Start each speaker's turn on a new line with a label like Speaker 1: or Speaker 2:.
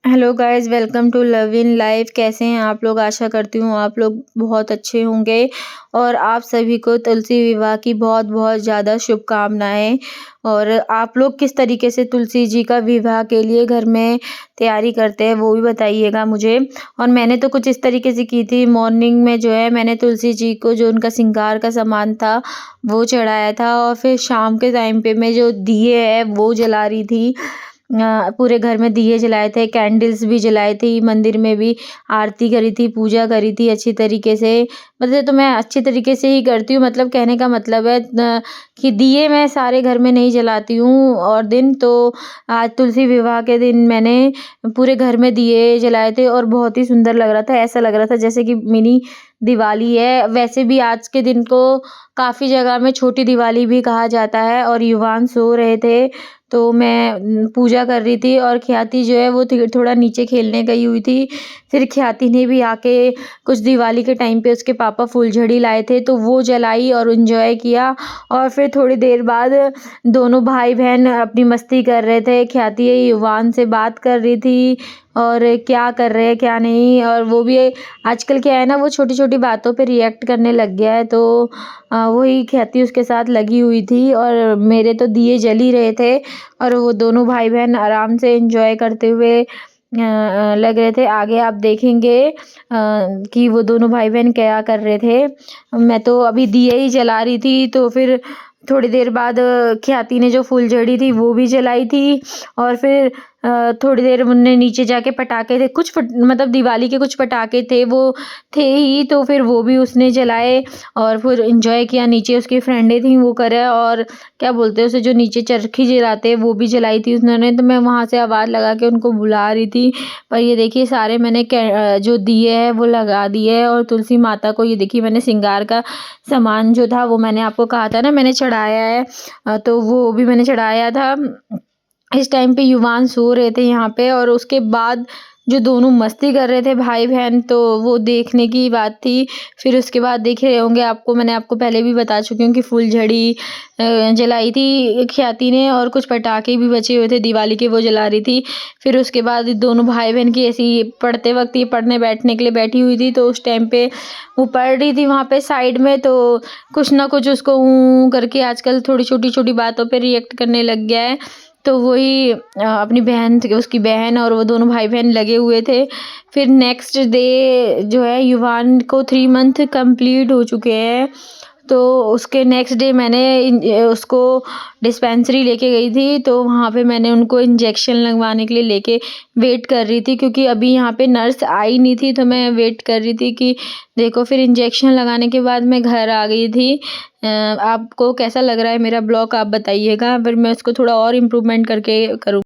Speaker 1: Hello guys, welcome to love in life. कैसे हैं आप लोग? आशा करती हूँ आप लोग बहुत अच्छे होंगे और आप सभी को तुलसी विवाह की बहुत बहुत ज़्यादा शुभकामनाएं। और आप लोग किस तरीके से तुलसी जी का विवाह के लिए घर में तैयारी करते हैं वो भी बताइएगा मुझे। और मैंने तो कुछ इस तरीके से की थी। मॉर्निंग में जो है मैंने तुलसी जी को जो उनका श्रृंगार का सामान था वो चढ़ाया था, और फिर शाम के टाइम पे मैं जो दिए है वो जला रही थी। पूरे घर में दिए जलाए थे, कैंडल्स भी जलाए थी, मंदिर में भी आरती करी थी, पूजा करी थी अच्छी तरीके से। मतलब तो मैं अच्छी तरीके से ही करती हूँ, मतलब कहने का मतलब है कि दिए मैं सारे घर में नहीं जलाती हूँ। और दिन तो आज तुलसी विवाह के दिन मैंने पूरे घर में दिए जलाए थे और बहुत ही सुंदर लग रहा था। ऐसा लग रहा था जैसे कि मिनी दिवाली है। वैसे भी आज के दिन को काफ़ी जगह में छोटी दिवाली भी कहा जाता है। और युवान सो रहे थे तो मैं पूजा कर रही थी, और ख्याति जो है वो थोड़ा नीचे खेलने गई हुई थी। फिर ख्याति ने भी आके कुछ दिवाली के टाइम पे उसके पापा फुलझड़ी लाए थे तो वो जलाई और एंजॉय किया। और फिर थोड़ी देर बाद दोनों भाई बहन अपनी मस्ती कर रहे थे। ख्याति युवान से बात कर रही थी और क्या कर रहे हैं क्या नहीं। और वो भी आजकल क्या है ना, वो छोटी छोटी बातों पे रिएक्ट करने लग गया है। तो वही ख्याति उसके साथ लगी हुई थी और मेरे तो दिए जल ही रहे थे। और वो दोनों भाई बहन आराम से एंजॉय करते हुए लग रहे थे। आगे आप देखेंगे कि वो दोनों भाई बहन क्या कर रहे थे। मैं तो अभी दिए ही जला रही थी, तो फिर थोड़ी देर बाद ख्याति ने जो फुलझड़ी थी वो भी जलाई थी। और फिर थोड़ी देर उनने नीचे जाके पटाखे थे, मतलब दिवाली के कुछ पटाखे थे वो थे ही, तो फिर वो भी उसने जलाए और फिर एंजॉय किया। नीचे उसकी फ्रेंडें थी वो करे, और क्या बोलते हैं उसे, जो नीचे चरखी जलाते हैं वो भी जलाई थी उन्होंने। तो मैं वहाँ से आवाज़ लगा के उनको बुला रही थी। पर ये देखिए सारे मैंने जो दिए है वो लगा दिए है। और तुलसी माता को ये देखिए मैंने श्रृंगार का सामान जो था वो मैंने आपको कहा था ना मैंने चढ़ाया है, तो वो भी मैंने चढ़ाया था। इस टाइम पे युवान सो रहे थे यहाँ पे, और उसके बाद जो दोनों मस्ती कर रहे थे भाई बहन, तो वो देखने की बात थी। फिर उसके बाद देख रहे होंगे, आपको मैंने आपको पहले भी बता चुकी हूँ कि फुलझड़ी जलाई थी ख्याति ने, और कुछ पटाखे भी बचे हुए थे दिवाली के वो जला रही थी। फिर उसके बाद दोनों भाई बहन की ऐसी पढ़ते वक्त ये पढ़ने बैठने के लिए बैठी हुई थी, तो उस टाइम पे वो पढ़ रही थी वहाँ पे साइड में। तो कुछ ना कुछ उसको करके आजकल थोड़ी छोटी छोटी बातों पे रिएक्ट करने लग गया है। तो वही अपनी बहन थी, उसकी बहन और वो दोनों भाई बहन लगे हुए थे। फिर नेक्स्ट डे जो है युवान को 3 मंथ कंप्लीट हो चुके हैं। तो उसके नेक्स्ट डे मैंने उसको डिस्पेंसरी लेके गई थी, तो वहाँ पे मैंने उनको इंजेक्शन लगवाने के लिए लेके वेट कर रही थी, क्योंकि अभी यहाँ पे नर्स आई नहीं थी। तो मैं वेट कर रही थी कि देखो, फिर इंजेक्शन लगाने के बाद मैं घर आ गई थी। आपको कैसा लग रहा है मेरा ब्लॉग आप बताइएगा, फिर मैं उसको थोड़ा और इम्प्रूवमेंट करके करूँ।